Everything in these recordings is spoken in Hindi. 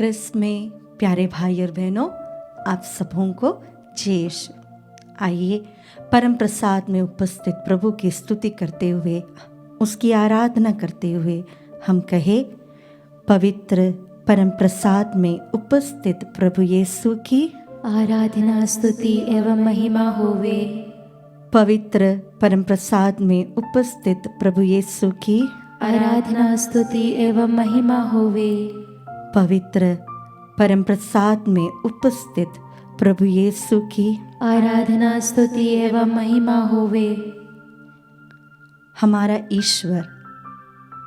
क्रिस्त में प्यारे भाई और बहनों, आप सबों को जय यीशु। आइए परम प्रसाद में उपस्थित प्रभु की स्तुति करते हुए, उसकी आराधना करते हुए हम कहे, पवित्र परम प्रसाद में उपस्थित प्रभु यीशु की आराधना स्तुति एवं महिमा होवे। पवित्र परम प्रसाद में उपस्थित प्रभु यीशु की आराधना स्तुति एवं महिमा होवे। पवित्र परम प्रसाद में उपस्थित प्रभु यीशु की आराधना स्तुति एवं महिमा होवे। हमारा ईश्वर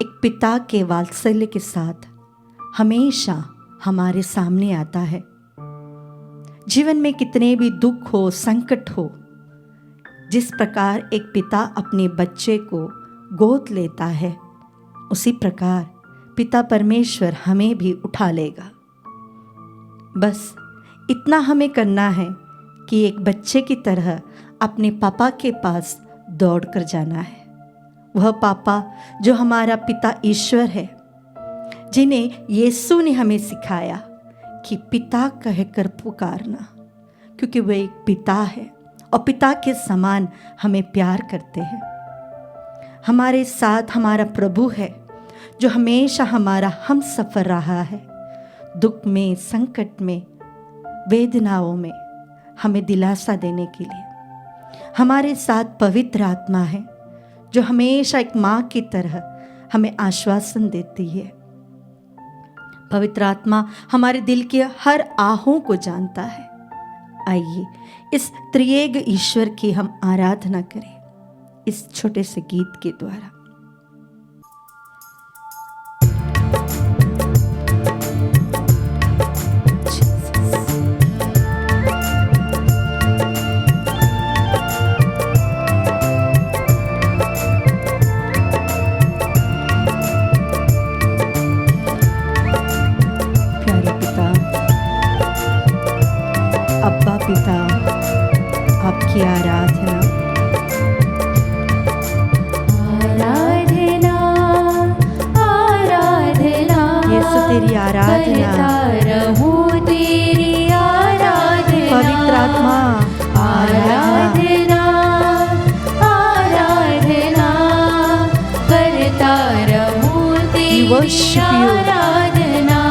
एक पिता के वात्सल्य के साथ हमेशा हमारे सामने आता है। जीवन में कितने भी दुख हो, संकट हो, जिस प्रकार एक पिता अपने बच्चे को गोद लेता है, उसी प्रकार पिता परमेश्वर हमें भी उठा लेगा। बस इतना हमें करना है कि एक बच्चे की तरह अपने पापा के पास दौड़ कर जाना है। वह पापा जो हमारा पिता ईश्वर है, जिन्हें यीशु ने हमें सिखाया कि पिता कहकर पुकारना, क्योंकि वह एक पिता है और पिता के समान हमें प्यार करते हैं। हमारे साथ हमारा प्रभु है जो हमेशा हमारा हम सफ़र रहा है। दुख में, संकट में, वेदनाओं में हमें दिलासा देने के लिए हमारे साथ पवित्र आत्मा है जो हमेशा एक माँ की तरह हमें आश्वासन देती है। पवित्र आत्मा हमारे दिल के हर आहों को जानता है। आइए इस त्रिएक ईश्वर की हम आराधना करें इस छोटे से गीत के द्वारा। अब्बा पिता, आपकी आराधना आराधना आराधना यीशु तेरी आराधना, करता रहूं तेरी आराधना। पवित्र आत्मा आराधना आराधना करता रहूं तेरी worship you. Aradhana.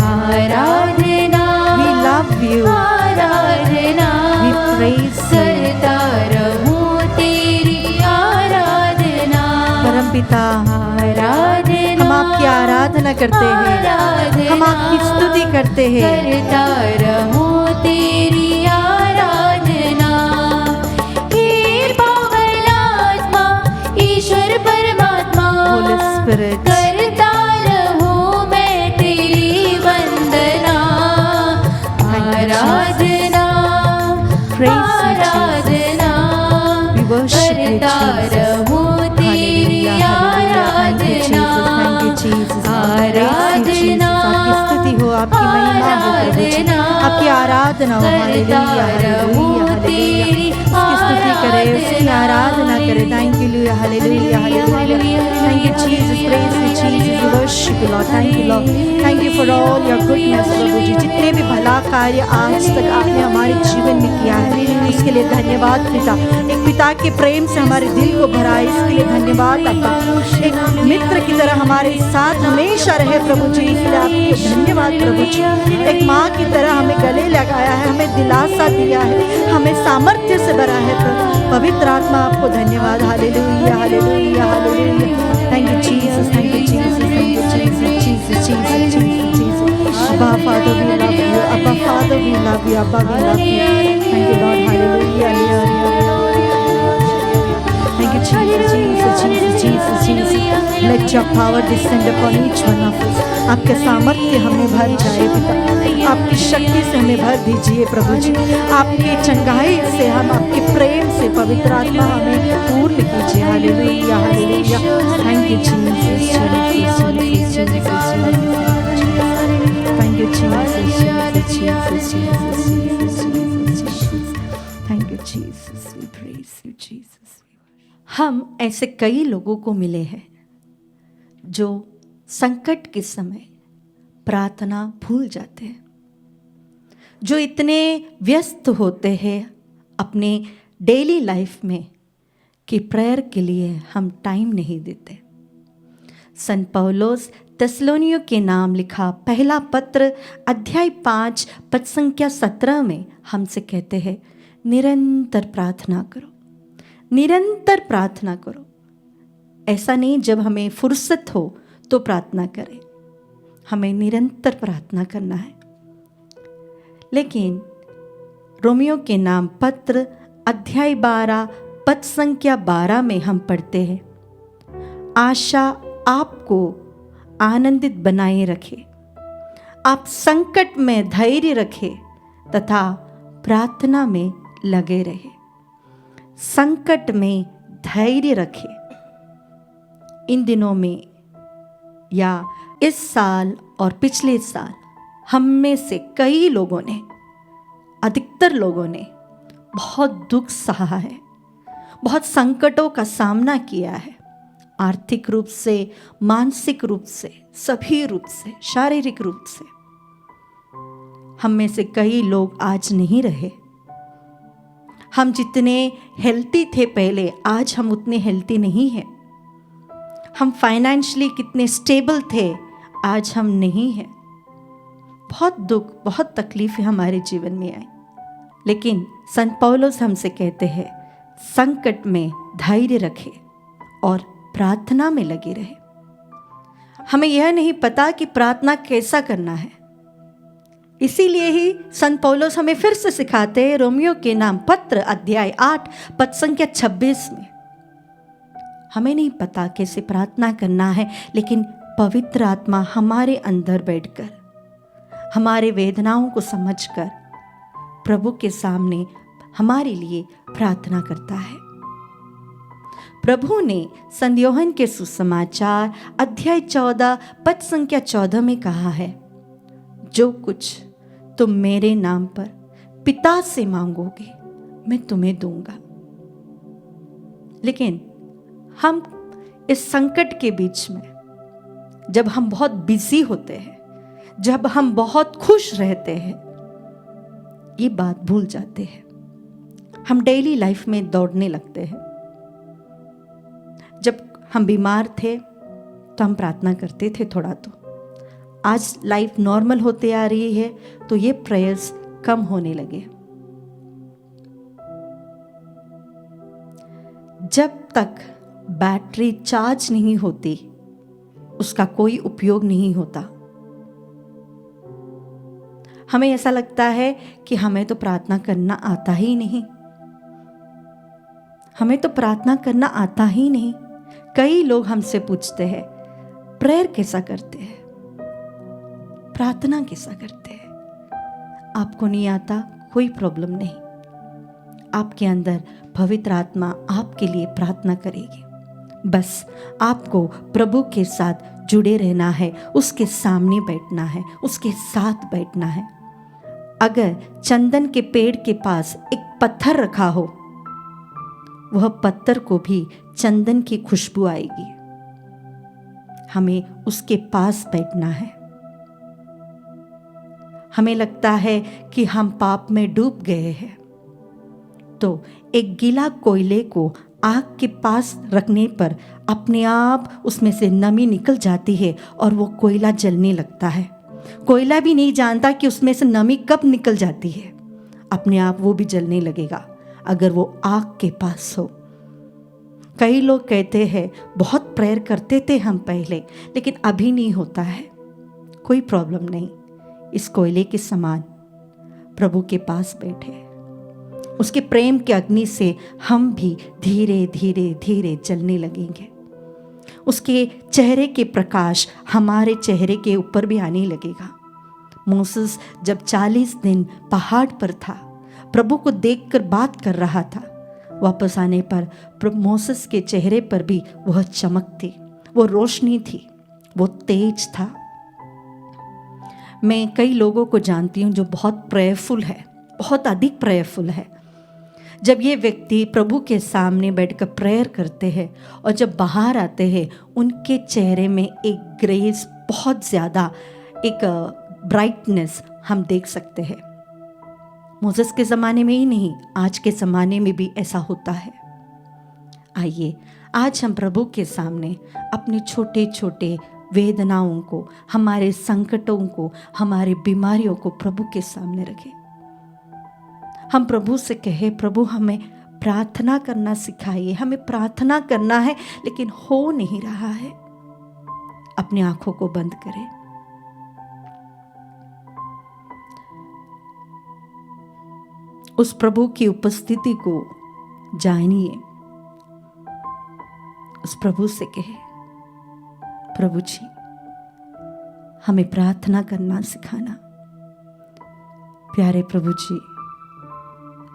Aradhana we love you, Aradhana we praise you। करता रहूं तेरी आराधना। परम पिता, आराधना हम आपकी आराधना करते हैं, हम आपकी स्तुति करते हैं। करता रहूं तेरी आराधना। हे पावन आत्मा, ईश्वर परमात्मा, Holy Spirit, करता रहूं मैं तेरी वंदना। आराधना praise you, Jesus। Aradhana We worship you, करता Jesus। रहूं तेरी आराधना। Thank you, Jesus। आराधना आपकी स्तुति हो, आपकी महिमा हो प्रभु जी, आपकी आराधना हो। Hallelujah, hallelujah, hallelujah. उसकी स्तुति करें, उसकी आराधना करें। थैंक यू लूया, hallelujah, hallelujah. Thank you Jesus, praise you Jesus, we worship you lord. Thank you lord, thank you for all your goodness प्रभु जी। जितने भी भला कार्य आज तक आपने हमारे जीवन में किया है, उसके लिए धन्यवाद पिता। एक पिता के प्रेम से हमारे दिल को भरा है, इसके लिए धन्यवाद अब्बा। एक मित्र की तरह हमारे साथ हमेशा रहे प्रभु जी, इसलिए आपको धन्यवाद प्रभु जी। एक माँ की तरह हमें गले लगाया है, हमें दिलासा दिया है, हमें सामर्थ्य से भरा है प्रभु। पवित्र आत्मा आपको धन्यवाद। Hallelujah, hallelujah, hallelujah. Thank you Jesus, thank you Jesus, thank you Jesus, Jesus, Jesus, Jesus, Jesus. Abba father we love you, abba father we love you, abba we love you. Thank you Lord, hallelujah, hallelujah. Thank you, Jesus, Jesus, Jesus, Jesus, Jesus. Let your power descend upon each one of us. आपके सामर्थ्य हमें भर जाए पिता, आपकी शक्ति से हमें भर दीजिए प्रभु जी। आपकी चंगाई से, हम आपके प्रेम से, पवित्र आत्मा हमें पूर्ण कीजिए। Hallelujah, hallelujah. Thank you Jesus, Jesus, Jesus, thank you Jesus, Jesus, Jesus, Jesus, Jesus. Thank you Jesus, we praise you Jesus. हम ऐसे कई लोगों को मिले हैं जो संकट के समय प्रार्थना भूल जाते हैं, जो इतने व्यस्त होते हैं अपने डेली लाइफ में कि प्रेयर के लिए हम टाइम नहीं देते। संत पौलुस थिस्सलुनीयों के नाम लिखा पहला पत्र अध्याय 5 पद संख्या 17 में हमसे कहते हैं, निरंतर प्रार्थना करो, निरंतर प्रार्थना करो। ऐसा नहीं जब हमें फुर्सत हो तो प्रार्थना करें, हमें निरंतर प्रार्थना करना है। लेकिन रोमियो के नाम पत्र अध्याय 12 पद संख्या 12 में हम पढ़ते हैं, आशा आपको आनंदित बनाए रखे, आप संकट में धैर्य रखे तथा प्रार्थना में लगे रहे। संकट में धैर्य रखे। इन दिनों में या इस साल और पिछले साल हम में से कई लोगों ने, अधिकतर लोगों ने बहुत दुख सहा है, बहुत संकटों का सामना किया है, आर्थिक रूप से, मानसिक रूप से, सभी रूप से, शारीरिक रूप से। हम में से कई लोग आज नहीं रहे। हम जितने हेल्थी थे पहले, आज हम उतने हेल्थी नहीं हैं। हम फाइनेंशियली कितने स्टेबल थे, आज हम नहीं हैं। बहुत दुख, बहुत तकलीफें हमारे जीवन में आई। लेकिन संत पौलुस हमसे कहते हैं, संकट में धैर्य रखे और प्रार्थना में लगे रहे। हमें यह नहीं पता कि प्रार्थना कैसा करना है, इसीलिए ही संत पौलुस हमें फिर से सिखाते हैं रोमियो के नाम पत्र अध्याय 8 पद संख्या 26 में। हमें नहीं पता कैसे प्रार्थना करना है, लेकिन पवित्र आत्मा हमारे अंदर बैठकर, हमारे वेदनाओं को समझकर प्रभु के सामने हमारे लिए प्रार्थना करता है। प्रभु ने संत यूहन्ना के सुसमाचार अध्याय 14 पद संख्या 14 में कहा है, जो कुछ तुम मेरे नाम पर पिता से मांगोगे मैं तुम्हें दूंगा। लेकिन हम इस संकट के बीच में, जब हम बहुत बिजी होते हैं, जब हम बहुत खुश रहते हैं, ये बात भूल जाते हैं। हम डेली लाइफ में दौड़ने लगते हैं। जब हम बीमार थे तो हम प्रार्थना करते थे थोड़ा, तो आज लाइफ नॉर्मल होते आ रही है तो ये प्रेयर्स कम होने लगे। जब तक बैटरी चार्ज नहीं होती उसका कोई उपयोग नहीं होता। हमें ऐसा लगता है कि हमें तो प्रार्थना करना आता ही नहीं, हमें तो प्रार्थना करना आता ही नहीं। कई लोग हमसे पूछते हैं, प्रेयर कैसा करते हैं, प्रार्थना कैसा करते हैं। आपको नहीं आता, कोई प्रॉब्लम नहीं, आपके अंदर पवित्र आत्मा आपके लिए प्रार्थना करेगी। बस आपको प्रभु के साथ जुड़े रहना है, उसके सामने बैठना है, उसके साथ बैठना है। अगर चंदन के पेड़ के पास एक पत्थर रखा हो, वह पत्थर को भी चंदन की खुशबू आएगी। हमें उसके पास बैठना है। हमें लगता है कि हम पाप में डूब गए हैं, तो एक गीला कोयले को आग के पास रखने पर अपने आप उसमें से नमी निकल जाती है और वो कोयला जलने लगता है। कोयला भी नहीं जानता कि उसमें से नमी कब निकल जाती है, अपने आप वो भी जलने लगेगा अगर वो आग के पास हो। कई लोग कहते हैं बहुत प्रेयर करते थे हम पहले, लेकिन अभी नहीं होता है। कोई प्रॉब्लम नहीं, इस कोयले के समान प्रभु के पास बैठे, उसके प्रेम के अग्नि से हम भी धीरे धीरे धीरे जलने लगेंगे। उसके चेहरे के प्रकाश हमारे चेहरे के ऊपर भी आने लगेगा। मूसेस जब 40 दिन पहाड़ पर था, प्रभु को देखकर बात कर रहा था, वापस आने पर मूसेस के चेहरे पर भी वह चमक थी, वो रोशनी थी, वो तेज था। मैं कई लोगों को जानती हूँ जो बहुत प्रेयरफुल है, बहुत अधिक प्रेयरफुल है। जब ये व्यक्ति प्रभु के सामने बैठकर प्रेयर करते हैं और जब बाहर आते हैं, उनके चेहरे में एक ग्रेस बहुत ज़्यादा, एक ब्राइटनेस हम देख सकते हैं। मोसेस के ज़माने में ही नहीं, आज के ज़माने में भी ऐसा होता है। आइए आज हम प्रभु के सामने अपने छोटे छोटे वेदनाओं को, हमारे संकटों को, हमारी बीमारियों को प्रभु के सामने रखें। हम प्रभु से कहे, प्रभु हमें प्रार्थना करना सिखाइए। हमें प्रार्थना करना है लेकिन हो नहीं रहा है। अपनी आंखों को बंद करें। उस प्रभु की उपस्थिति को जानिए। उस प्रभु से कहे, प्रभु जी हमें प्रार्थना करना सिखाना। प्यारे प्रभु जी,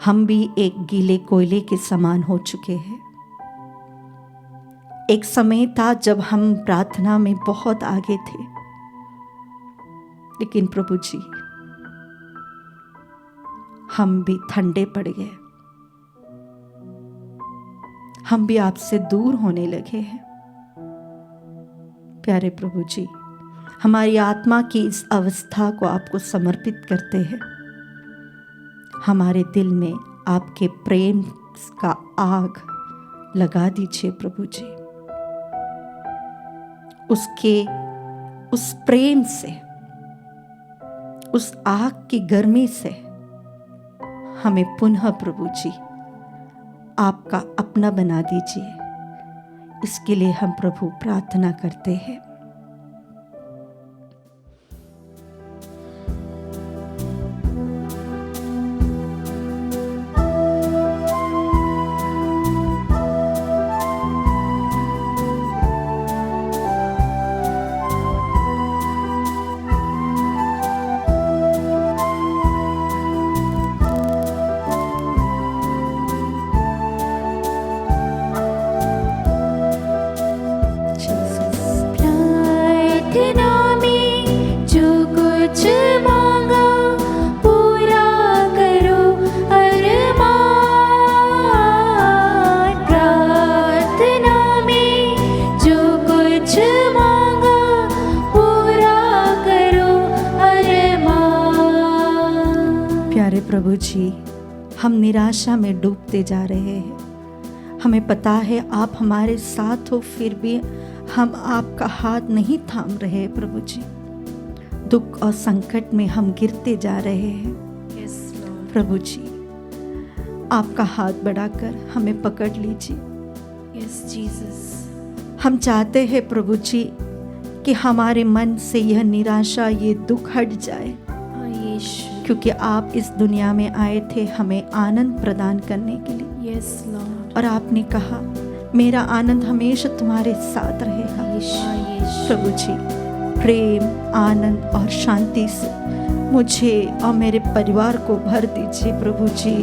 हम भी एक गीले कोयले के समान हो चुके हैं। एक समय था जब हम प्रार्थना में बहुत आगे थे, लेकिन प्रभु जी हम भी ठंडे पड़ गए। हम भी आपसे दूर होने लगे हैं। प्यारे प्रभु जी, हमारी आत्मा की इस अवस्था को आपको समर्पित करते हैं। हमारे दिल में आपके प्रेम का आग लगा दीजिए प्रभु जी। उस प्रेम से, उस आग की गर्मी से हमें पुनः प्रभु जी आपका अपना बना दीजिए। इसके लिए हम प्रभु प्रार्थना करते हैं। प्रभु जी, हम निराशा में डूबते जा रहे हैं। हमें पता है आप हमारे साथ हो, फिर भी हम आपका हाथ नहीं थाम रहे प्रभु जी। दुख और संकट में हम गिरते जा रहे हैं। प्रभु जी, आपका हाथ बढ़ाकर हमें पकड़ लीजिए। Yes Jesus. हम चाहते हैं प्रभु जी कि हमारे मन से यह निराशा, ये दुख हट जाए, क्योंकि आप इस दुनिया में आए थे हमें आनंद प्रदान करने के लिए। Yes Lord. और आपने कहा मेरा आनंद हमेशा तुम्हारे साथ रहेगा। प्रभु जी, प्रेम, आनंद और शांति से मुझे और मेरे परिवार को भर दीजिए प्रभु जी।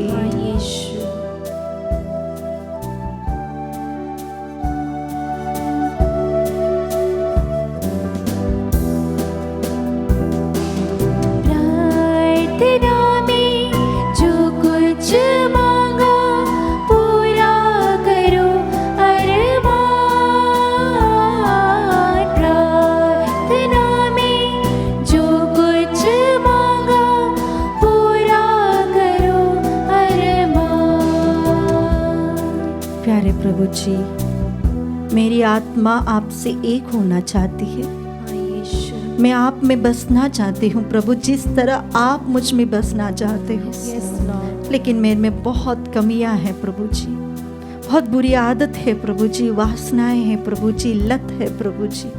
प्रभु जी, मेरी आत्मा आपसे एक होना चाहती है। मैं आप में बसना चाहती हूँ प्रभु, जिस तरह आप मुझ में बसना चाहते हो। लेकिन मेरे में बहुत कमियां हैं प्रभु जी, बहुत बुरी आदत है प्रभु जी, वासनाएं हैं प्रभु जी, लत है प्रभु जी।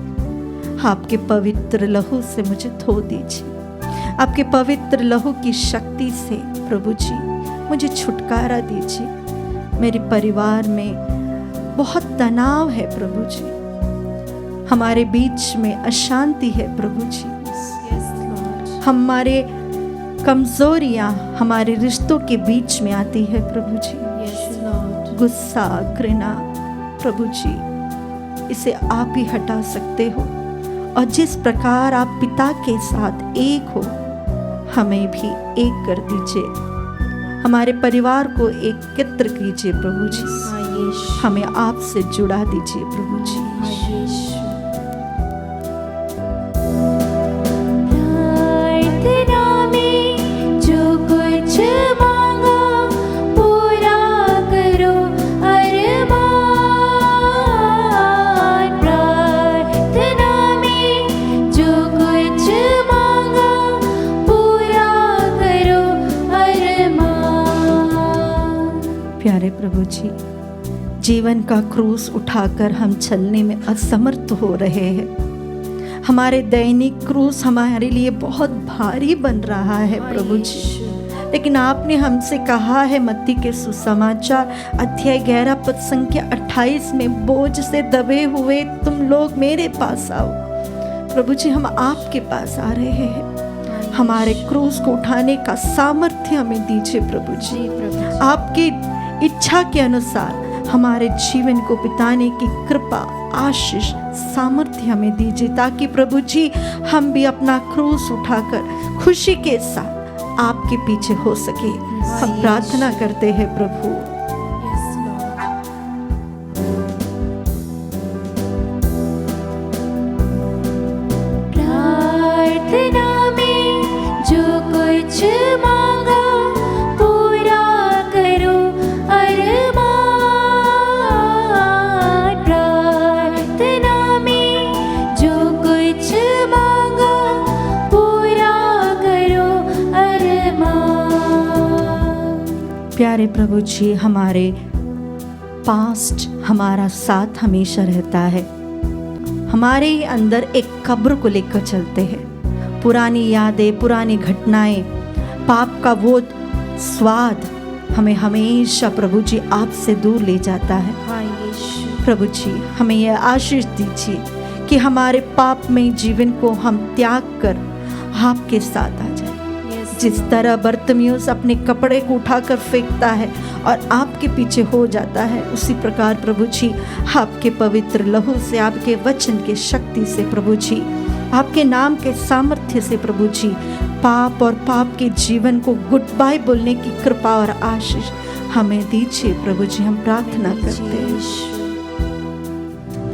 आपके पवित्र लहू से मुझे धो दीजिए। आपके पवित्र लहू की शक्ति से प्रभु जी मुझे छुटकारा दीजिए। मेरे परिवार में बहुत तनाव है प्रभु जी, हमारे बीच में अशांति है प्रभु जी। हमारे कमजोरियां हमारे रिश्तों के बीच में आती है प्रभु जी। गुस्सा, घृणा प्रभु जी, इसे आप ही हटा सकते हो। और जिस प्रकार आप पिता के साथ एक हो, हमें भी एक कर दीजिए। हमारे परिवार को एकत्र कीजिए प्रभु जी। हमें आपसे जुड़ा दीजिए प्रभु जी। प्रभु जी। जीवन का क्रूस उठाकर हम चलने में असमर्थ हो रहे हैं। हमारे दैनिक क्रूस हमारे लिए बहुत भारी बन रहा है प्रभु जी। लेकिन आपने हमसे कहा है मत्ती के सुसमाचार अध्याय 11 पद संख्या 28 में, बोझ से दबे हुए तुम लोग मेरे पास आओ। प्रभु जी, हम आपके पास आ रहे हैं। हमारे क्रूस को उठाने का सामर्थ्य हमें दीजिए प्रभु जी। आपकी इच्छा के अनुसार हमारे जीवन को बिताने की कृपा, आशीष, सामर्थ्य हमें दीजिए, ताकि प्रभु जी हम भी अपना क्रूस उठाकर खुशी के साथ आपके पीछे हो सके। हम प्रार्थना करते हैं प्रभु। प्रार्थना में जो कुछ मांगा पूरा करो अरमान। प्रार्थना में जो कुछ मांगा पूरा करो अरमान। प्यारे प्रभु जी, हमारे पास्ट हमारा साथ हमेशा रहता है। हमारे ही अंदर एक कब्र को लेकर चलते हैं। पुरानी यादें, पुरानी घटनाएं, पाप का वो स्वाद हमें हमेशा प्रभु जी आपसे दूर ले जाता है। प्रभु जी, हमें यह आशीष दीजिए कि हमारे पाप में जीवन को हम त्याग कर आपके साथ आ जाए। जिस तरह बर्तिमेउस अपने कपड़े को उठाकर फेंकता है और आपके पीछे हो जाता है, उसी प्रकार प्रभु जी आपके पवित्र लहू से, आपके वचन के शक्ति से प्रभु जी, आपके नाम के सामर्थ्य से प्रभु जी, पाप और पाप के जीवन को गुड बाय बोलने की कृपा और आशीष हमें दीजिए प्रभु जी। हम प्रार्थना करते हैं।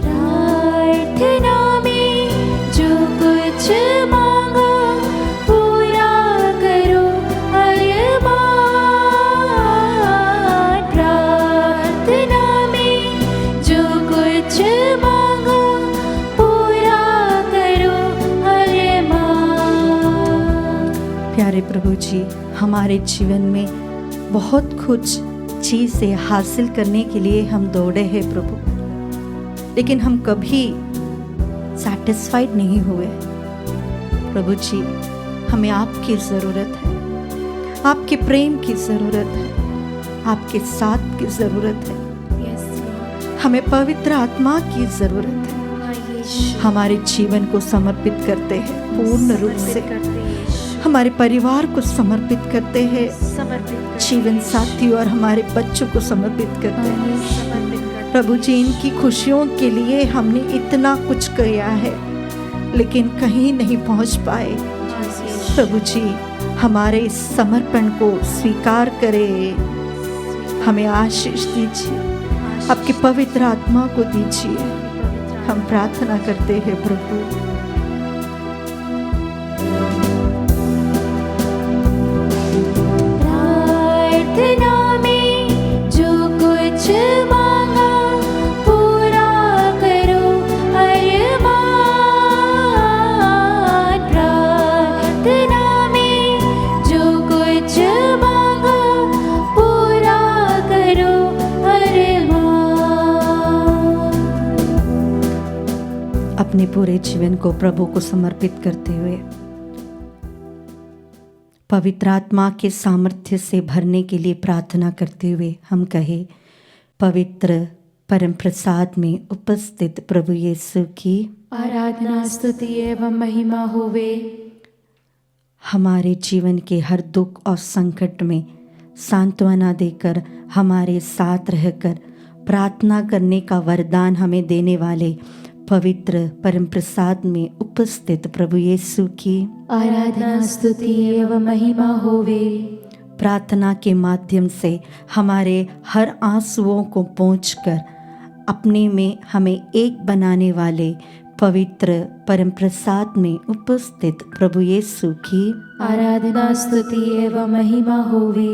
प्रार्थना में जो कुछ मांगा पूरा करो अरमान। प्रार्थना में जो कुछ मांगा पूरा करो अरमान। प्यारे प्रभु जी, हमारे जीवन में बहुत कुछ चीज़ें हासिल करने के लिए हम दौड़े हैं प्रभु, लेकिन हम कभी सैटिस्फाइड नहीं हुए। प्रभु जी, हमें आपकी ज़रूरत है, आपके प्रेम की ज़रूरत है, आपके साथ की ज़रूरत है। हमें पवित्र आत्मा की ज़रूरत है। हमारे जीवन को समर्पित करते हैं पूर्ण रूप से, हमारे परिवार को समर्पित करते हैं, जीवन साथी और हमारे बच्चों को समर्पित करते हैं। प्रभु जी, इनकी खुशियों के लिए हमने इतना कुछ किया है, लेकिन कहीं नहीं पहुंच पाए। प्रभु जी, हमारे इस समर्पण को स्वीकार करें, हमें आशीष दीजिए, आपके पवित्र आत्मा को दीजिए। हम प्रार्थना करते हैं प्रभु। प्रार्थना में जो कुछ मांगा पूरा करो अरमान। प्रार्थना में जो कुछ मांगा पूरा करो अरमान। अपने पूरे जीवन को प्रभु को समर्पित करते हुए पवित्र आत्मा के सामर्थ्य से भरने के लिए प्रार्थना करते हुए हम कहें, पवित्र परम प्रसाद में उपस्थित प्रभु यीशु की आराधना, स्तुति एवं महिमा होवे। हमारे जीवन के हर दुख और संकट में सांत्वना देकर, हमारे साथ रहकर प्रार्थना करने का वरदान हमें देने वाले पवित्र परम प्रसाद में उपस्थित प्रभु यीशु की आराधना, स्तुति एवं महिमा होवे। प्रार्थना के माध्यम से हमारे हर आंसुओं को पोंछकर अपने में हमें एक बनाने वाले पवित्र परम प्रसाद में उपस्थित प्रभु यीशु की आराधना, स्तुति एवं महिमा होवे।